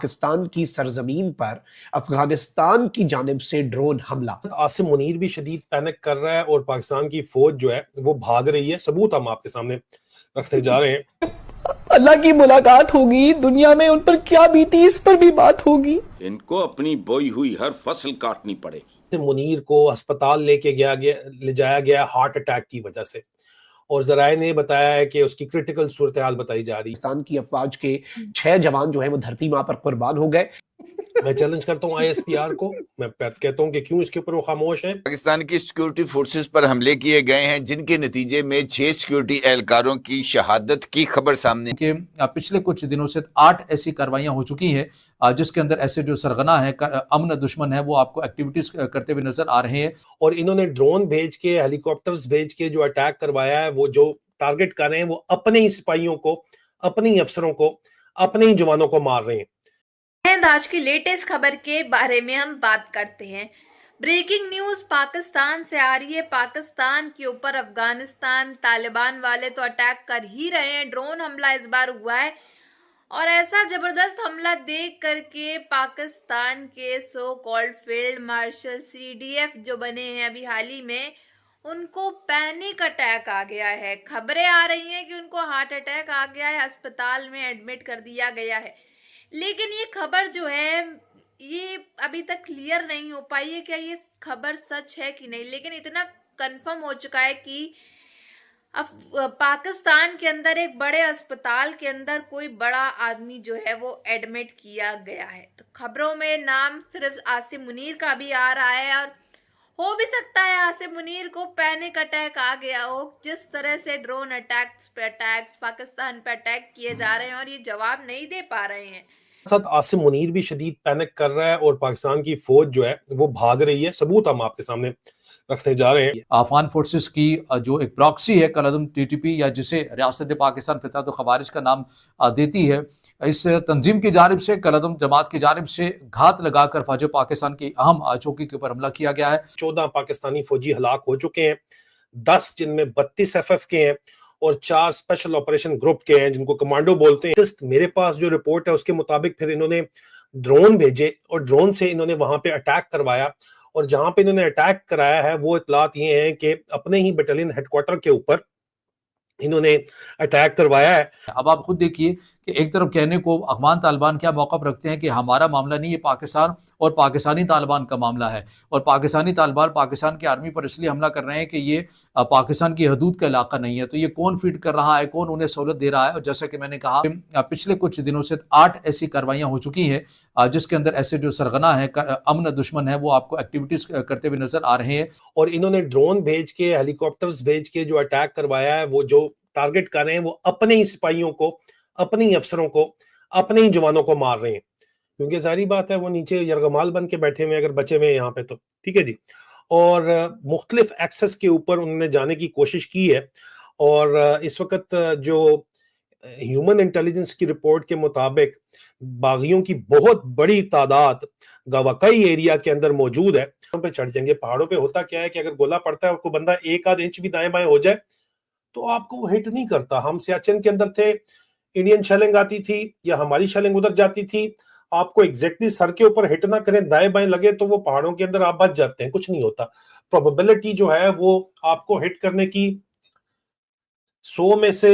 पाकिस्तान की सरजमीन पर अफगानिस्तान की जानिब से ड्रोन हमला। आसिम मुनीर भी शदीद पैनिक कर रहा है और पाकिस्तान की फौज जो है वो भाग रही है। सबूत हम आपके सामने रखने जा रहे हैं। अल्लाह की मुलाकात होगी, दुनिया में उन पर क्या बीती इस पर भी बात होगी। इनको अपनी बोई हुई हर फसल काटनी पड़ेगी। मुनीर को अस्पताल ले जाया गया हार्ट अटैक की वजह से, और जराए ने बताया है कि उसकी क्रिटिकल सूरत हाल बताई जा रही है। पाकिस्तान की अफवाज के 6 जवान जो है वो धरती मां पर कुर्बान हो गए। मैं चैलेंज करता हूं ISPR को, मैं कहता हूं कि क्यों इसके ऊपर वो खामोश है। पाकिस्तान की सिक्योरिटी फोर्सेस पर हमले किए गए हैं, जिनके नतीजे में 6 सिक्योरिटी एहलकारों की शहादत की खबर सामने कि पिछले कुछ दिनों से 8 ऐसी कार्रवाइयां हो चुकी हैं जिसके अंदर ऐसे जो सरगना है, अमन दुश्मन है, वो आपको एक्टिविटीज करते हुए नजर आ रहे हैं। और इन्होंने ड्रोन भेज के, हेलीकॉप्टर्स भेज के जो अटैक करवाया है, वो जो टारगेट कर रहे हैं वो अपने ही सिपाहियों को, अपने ही अफसरों को, अपने ही जवानों को मार रहे हैं। आज की लेटेस्ट खबर के बारे में हम बात करते हैं। ब्रेकिंग न्यूज पाकिस्तान से आ रही है। पाकिस्तान के ऊपर अफगानिस्तान तालिबान वाले तो अटैक कर ही रहे हैं, ड्रोन हमला इस बार हुआ है और ऐसा जबरदस्त हमला देख करके पाकिस्तान के so called field marshal CDF जो बने हैं अभी हाल ही में, उनको पैनिक अटैक आ गया है। खबरें आ रही हैं कि उनको हार्ट अटैक आ गया है, अस्पताल में एडमिट कर दिया गया है। लेकिन ये खबर जो है ये अभी तक क्लियर नहीं हो पाई है क्या ये खबर सच है कि नहीं, लेकिन इतना कंफर्म हो चुका है कि पाकिस्तान के अंदर एक बड़े अस्पताल के अंदर कोई बड़ा आदमी जो है वो एडमिट किया गया है। तो खबरों में नाम सिर्फ आसिम मुनीर का भी आ रहा है और हो भी सकता है आसिम मुनीर को पैनिक अटैक आ गया हो। जिस तरह से ड्रोन अटैक्स पाकिस्तान पे अटैक किए जा रहे हैं और ये जवाब नहीं दे पा रहे हैं। साथ आसिम मुनीर भी शदीद पैनिक कर रहा है और पाकिस्तान की फौज जो है वो भाग रही है। सबूत हम आपके सामने रखने जा रहे हैं। अफगान फोर्सेस की जो एक प्रॉक्सी है कलअदम TTP, या जिसे रियासत पाकिस्तान फितरत खवारिज का नाम देती है, इस तंजीम की जानिब से कलअदम जमात की जानिब से घात लगाकर फौज पाकिस्तान की अहम चौकी के ऊपर हमला किया गया है। 14 पाकिस्तानी फौजी हलाक हो चुके हैं, 10 जिनमें 32 FF के हैं और 4 स्पेशल ऑपरेशन ग्रुप के हैं जिनको कमांडो बोलते हैं। मेरे पास जो रिपोर्ट है उसके मुताबिक फिर इन्होंने ड्रोन भेजे और ड्रोन से इन्होंने वहां पे अटैक करवाया, और जहां पे इन्होंने अटैक कराया है वो इतलात ये हैं कि अपने ही बटालियन हेडक्वार्टर के ऊपर इन्होंने अटैक करवाया है। अब आप खुद देखिए कि एक तरफ कहने को अफगान तालिबान क्या मौक़िफ़ रखते हैं कि हमारा मामला नहीं, ये पाकिस्तान और पाकिस्तानी तालिबान का मामला है, और पाकिस्तानी तालिबान पाकिस्तान की आर्मी पर इसलिए हमला कर रहे हैं कि ये पाकिस्तान की हदूद का इलाका नहीं है। तो ये कौन फीड कर रहा है, कौन उन्हें सहूलत दे रहा है? और जैसा कि मैंने कहा पिछले कुछ दिनों से 8 ऐसी कार्रवाइयाँ हो चुकी हैं जिसके अंदर ऐसे जो सरगना है, अमन दुश्मन है, वो आपको एक्टिविटीज करते हुए नजर आ रहे हैं। और इन्होंने ड्रोन भेज के, हेलीकॉप्टर्स भेज के जो अटैक करवाया है, वो जो टारगेट कर रहे हैं वो अपने ही सिपाहियों को, अपने ही अफसरों को, अपने ही जवानों को मार रहे हैं। क्योंकि सारी बात है वो नीचे यरगमाल बन के बैठे हुए अगर बचे हुए यहाँ पे तो ठीक है जी। और मुख्तलिफ एक्सेस के ऊपर उन्होंने जाने की कोशिश की है, और इस वक्त जो ह्यूमन इंटेलिजेंस की रिपोर्ट के मुताबिक बागियों की बहुत बड़ी तादाद गवाकई एरिया के अंदर मौजूद है। पे चढ़ जाएंगे। पहाड़ों पे होता क्या है कि अगर गोला पड़ता है, आपको बंदा 1 आध इंच भी दाएं बाएं हो जाए तो आपको वो हिट नहीं करता। हम सियाचिन के अंदर थे, इंडियन शेलिंग आती थी या हमारी शेलिंग उधर जाती थी, आपको एग्जैक्टली सर के ऊपर हिट ना करें, दाएं बाएं लगे तो वो पहाड़ों के अंदर आप बच जाते हैं, कुछ नहीं होता। प्रोबेबिलिटी जो है वो आपको हिट करने की 100 में से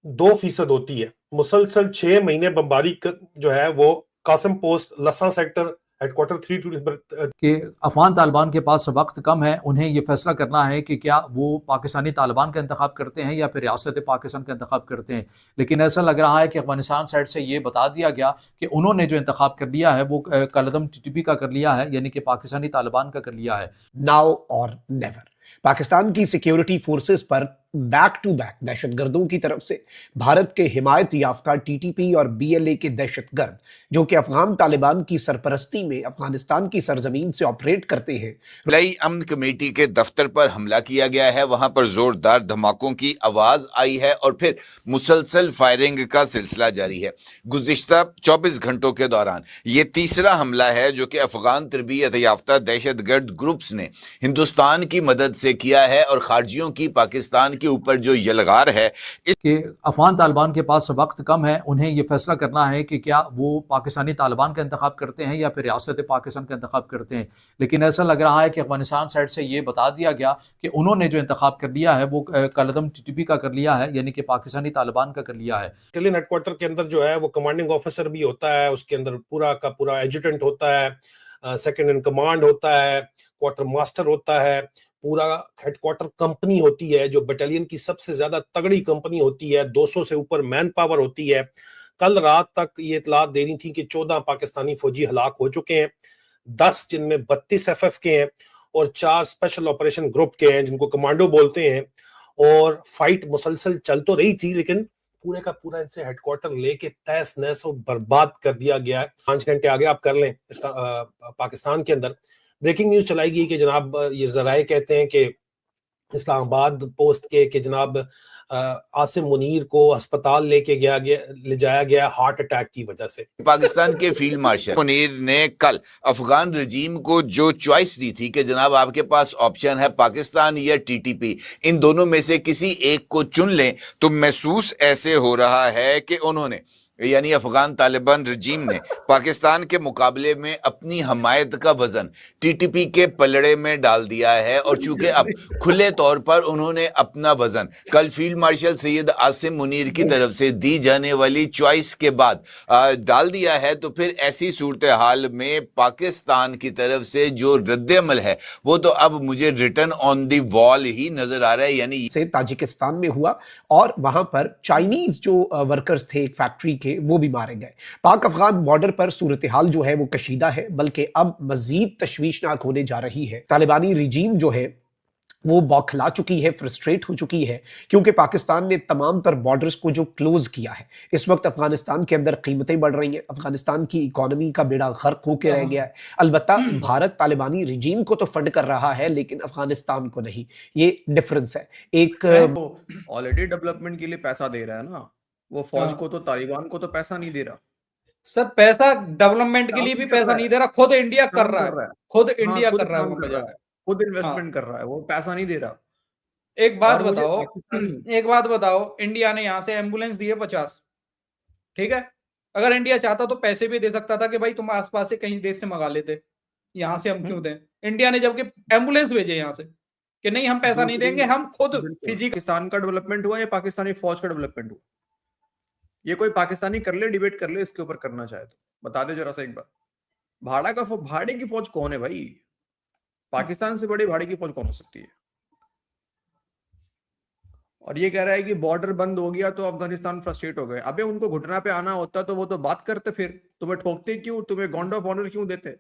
2% होती है। मुसलसल 6 महीने बमबारी जो है वो कासिम पोस्ट लसा सेक्टर हेडक्वार्टर 3 कि अफगान तालिबान के पास वक्त कम है, उन्हें ये फैसला करना है कि क्या वो पाकिस्तानी तालिबान का इंतखाब करते हैं या फिर रियासत पाकिस्तान का इंतखाब करते हैं। लेकिन ऐसा लग रहा है कि अफगानिस्तान साइड से ये बता दिया गया कि उन्होंने जो इंतखाब कर लिया है वो कलअदम TTP का कर लिया है, यानी कि पाकिस्तानी तालिबान का कर लिया है। नाउ और नेवर पाकिस्तान की सिक्योरिटी फोर्सेस पर बैक टू बैक दहशतगर्दों की तरफ से भारत के हिमायत याफ्ता TTP और BLA के दहशतगर्द जो कि अफगान तालिबान की सरपरस्ती में अफगानिस्तान की सरजमीन से ऑपरेट करते हैं। लाई अमन कमेटी के दफ्तर पर हमला किया गया है, वहां पर जोरदार धमाकों की आवाज आई है और फिर मुसलसल फायरिंग का सिलसिला जारी है। गुज़िश्ता 24 घंटों के दौरान ये तीसरा हमला है जो कि अफगान तरबियत याफ्ता दहशतगर्द ग्रुप्स ने हिंदुस्तान की मदद से किया है और खारजियों की पाकिस्तान के ऊपर जो यलगार है कि अफगान तालिबान के पास वक्त कम है, उन्हें ये फैसला करना है कि क्या वो पाकिस्तानी तालिबान का इंतखाब करते हैं या फिर रियासत पाकिस्तान का इंतखाब करते हैं। लेकिन ऐसा लग रहा है कि अफगानिस्तान साइड से ये बता दिया गया कि उन्होंने जो इंतखाब कर लिया है वो कलदम TTP का कर लिया है, यानी कि पाकिस्तानी तालिबान का कर लिया है। बटालियन हेडक्वार्टर के अंदर जो है वो कमांडिंग ऑफिसर भी होता है, उसके अंदर पूरा का पूरा एजुटेंट होता है, सेकंड इन कमांड होता है, क्वार्टर मास्टर होता है, पूरा हेडक्वार्टर कंपनी होती है जो बटालियन की सबसे ज्यादा तगड़ी कंपनी होती है, 200 से ऊपर मैन पावर होती है। कल रात तक ये इतलात दे रही थी कि 14 पाकिस्तानी फौजी हलाक हो चुके हैं, 10 जिनमें 32 FF के हैं और 4 स्पेशल ऑपरेशन ग्रुप के हैं जिनको कमांडो बोलते हैं। और फाइट मुसलसल चल तो रही थी लेकिन पूरे का पूरा इनसे हेडक्वार्टर लेके तहस नहस और बर्बाद कर दिया गया है। 5 घंटे आगे आप कर लें पाकिस्तान के अंदर ब्रेकिंग न्यूज चलाई गई कि जनाब ये जराए कहते हैं कि इस्लामाबाद पोस्ट के जनाब आसिम मुनीर को अस्पताल ले जाया गया हार्ट अटैक की वजह से। पाकिस्तान के फील्ड मार्शल मुनीर ने कल अफगान रजीम को जो चॉइस दी थी कि जनाब आपके पास ऑप्शन है पाकिस्तान या TTP, इन दोनों में से किसी एक को चुन लें, तो महसूस ऐसे हो रहा है कि उन्होंने यानी अफगान तालिबान रजीम ने पाकिस्तान के मुकाबले में अपनी हमायत का वजन TTP के पलड़े में डाल दिया है। और चूंकि अब खुले तौर पर उन्होंने अपना वजन कल फील्ड मार्शल सैयद आसिम मुनीर की तरफ से दी जाने वाली चॉइस के बाद डाल दिया है, तो फिर ऐसी सूरत हाल में पाकिस्तान की तरफ से जो रद्द-ए-अमल है वो तो अब मुझे रिटर्न ऑन दी वॉल ही नजर आ रहा है। यानी से ताजिकिस्तान में हुआ और वहां पर चाइनीज जो वर्कर्स थे एक फैक्ट्री के वो भी मारे गए। पाक अफगान बॉर्डर पर सूरत हाल जो है वो कशीदा है, बल्कि अब मजीद तशवीशनाक होने जा रही है। तालिबानी रिजीम जो है वो बौखला चुकी है, फ्रस्ट्रेट हो चुकी है, क्योंकि पाकिस्तान ने तमाम तर बॉर्डर्स को जो क्लोज किया है। इस वक्त अफगानिस्तान के अंदर कीमतें बढ़ रही हैं, अफगानिस्तान की इकोनॉमी का बेड़ा गर्क होकर रह गया है। अलबत्ता भारत तालिबानी रिजीम को तो फंड कर रहा है लेकिन अफगानिस्तान को नहीं, ये डिफरेंस है। एक ऑलरेडी डेवलपमेंट के लिए पैसा दे रहा है ना वो, फौज को तो तालिबान को तो पैसा नहीं दे रहा सर। पैसा डेवलपमेंट के लिए भी पैसा नहीं दे रहा, खुद इंडिया कर रहा है, खुद इंडिया कर रहा है, वहां पे जाकर खुद इन्वेस्टमेंट कर रहा है, वो पैसा नहीं दे रहा। एक बात बताओ, इंडिया ने यहाँ से एम्बुलेंस दी है 50, ठीक है। अगर इंडिया चाहता तो पैसे भी दे सकता था कि भाई तुम आसपास से कहीं देश से मंगा लेते, यहाँ से हम क्यों दें। इंडिया ने जबकि एम्बुलेंस भेजे यहाँ से कि नहीं हम पैसा नहीं देंगे, हम खुद फिजी। पाकिस्तान का डेवलपमेंट हुआ या पाकिस्तानी फौज का डेवलपमेंट हुआ, ये कोई पाकिस्तानी कर ले, डिबेट कर ले इसके ऊपर करना चाहे तो बता दे जरा सा एक बार। भाड़े की फौज कौन है भाई? पाकिस्तान से बड़ी भाड़े की फौज कौन हो सकती है? और ये कह रहा है कि बॉर्डर बंद हो गया तो अफगानिस्तान फ्रस्ट्रेट हो गए। अबे उनको घुटना पे आना होता तो वो तो बात करते, फिर तुम्हें ठोकते क्यों, तुम्हें गॉन्ड ऑफ ऑनर क्यों देते?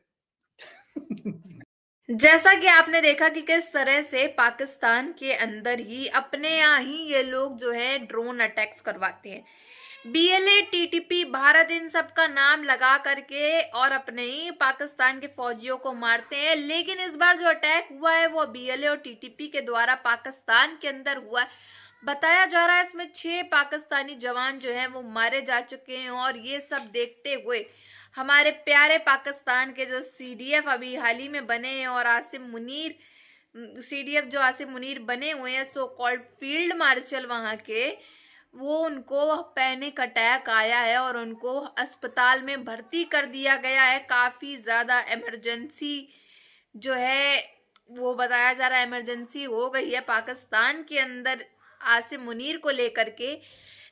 जैसा कि आपने देखा कि किस तरह से पाकिस्तान के अंदर ही अपने यहाँ ही ये लोग जो है ड्रोन अटैक्स करवाते हैं। BLA TTP भारत इन सब का नाम लगा करके और अपने ही पाकिस्तान के फौजियों को मारते हैं। लेकिन इस बार जो अटैक हुआ है वो BLA और TTP के द्वारा पाकिस्तान के अंदर हुआ है। बताया जा रहा है इसमें 6 पाकिस्तानी जवान जो हैं वो मारे जा चुके हैं। और ये सब देखते हुए हमारे प्यारे पाकिस्तान के जो CDF अभी हाल ही में बने हैं और आसिम मुनीर CDF जो आसिम मुनीर बने हुए हैं, सो कॉल्ड फील्ड मार्शल वहाँ के, वो उनको पैनिक अटैक आया है और उनको अस्पताल में भर्ती कर दिया गया है। काफ़ी ज़्यादा इमरजेंसी जो है वो बताया जा रहा है इमरजेंसी हो गई है पाकिस्तान के अंदर आसिम मुनीर को लेकर के।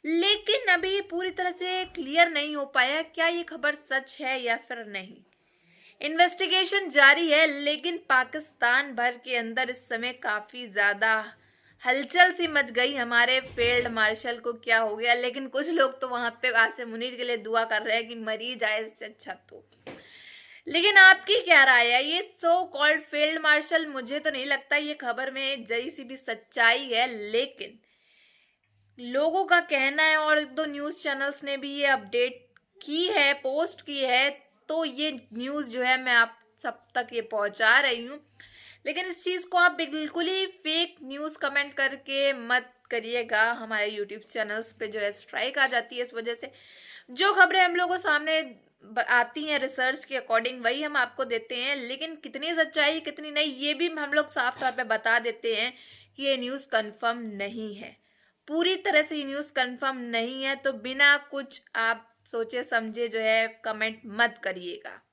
लेकिन अभी पूरी तरह से क्लियर नहीं हो पाया क्या ये खबर सच है या फिर नहीं। इन्वेस्टिगेशन जारी है, लेकिन पाकिस्तान भर के अंदर इस समय काफ़ी ज़्यादा हलचल सी मच गई। हमारे फील्ड मार्शल को क्या हो गया, लेकिन कुछ लोग तो वहाँ पे आसिम मुनीर के लिए दुआ कर रहे हैं कि मरी जाए इससे अच्छा तो। लेकिन आपकी क्या राय है? ये सो कॉल्ड फील्ड मार्शल, मुझे तो नहीं लगता ये खबर में जरी सी भी सच्चाई है, लेकिन लोगों का कहना है और 1-2 न्यूज़ चैनल्स ने भी ये अपडेट की है, पोस्ट की है, तो ये न्यूज़ जो है मैं आप सब तक ये पहुंचा रही हूँ। लेकिन इस चीज़ को आप बिल्कुल ही फेक न्यूज़ कमेंट करके मत करिएगा। हमारे यूट्यूब चैनल्स पे जो है स्ट्राइक आ जाती है इस वजह से। जो खबरें हम लोगों सामने आती हैं रिसर्च के अकॉर्डिंग वही हम आपको देते हैं, लेकिन कितनी सच्चाई कितनी नहीं ये भी हम लोग साफ तौर पे बता देते हैं कि ये न्यूज़ कंफर्म नहीं है। पूरी तरह से ये न्यूज़ कंफर्म नहीं है, तो बिना कुछ आप सोचे समझे जो है कमेंट मत करिएगा।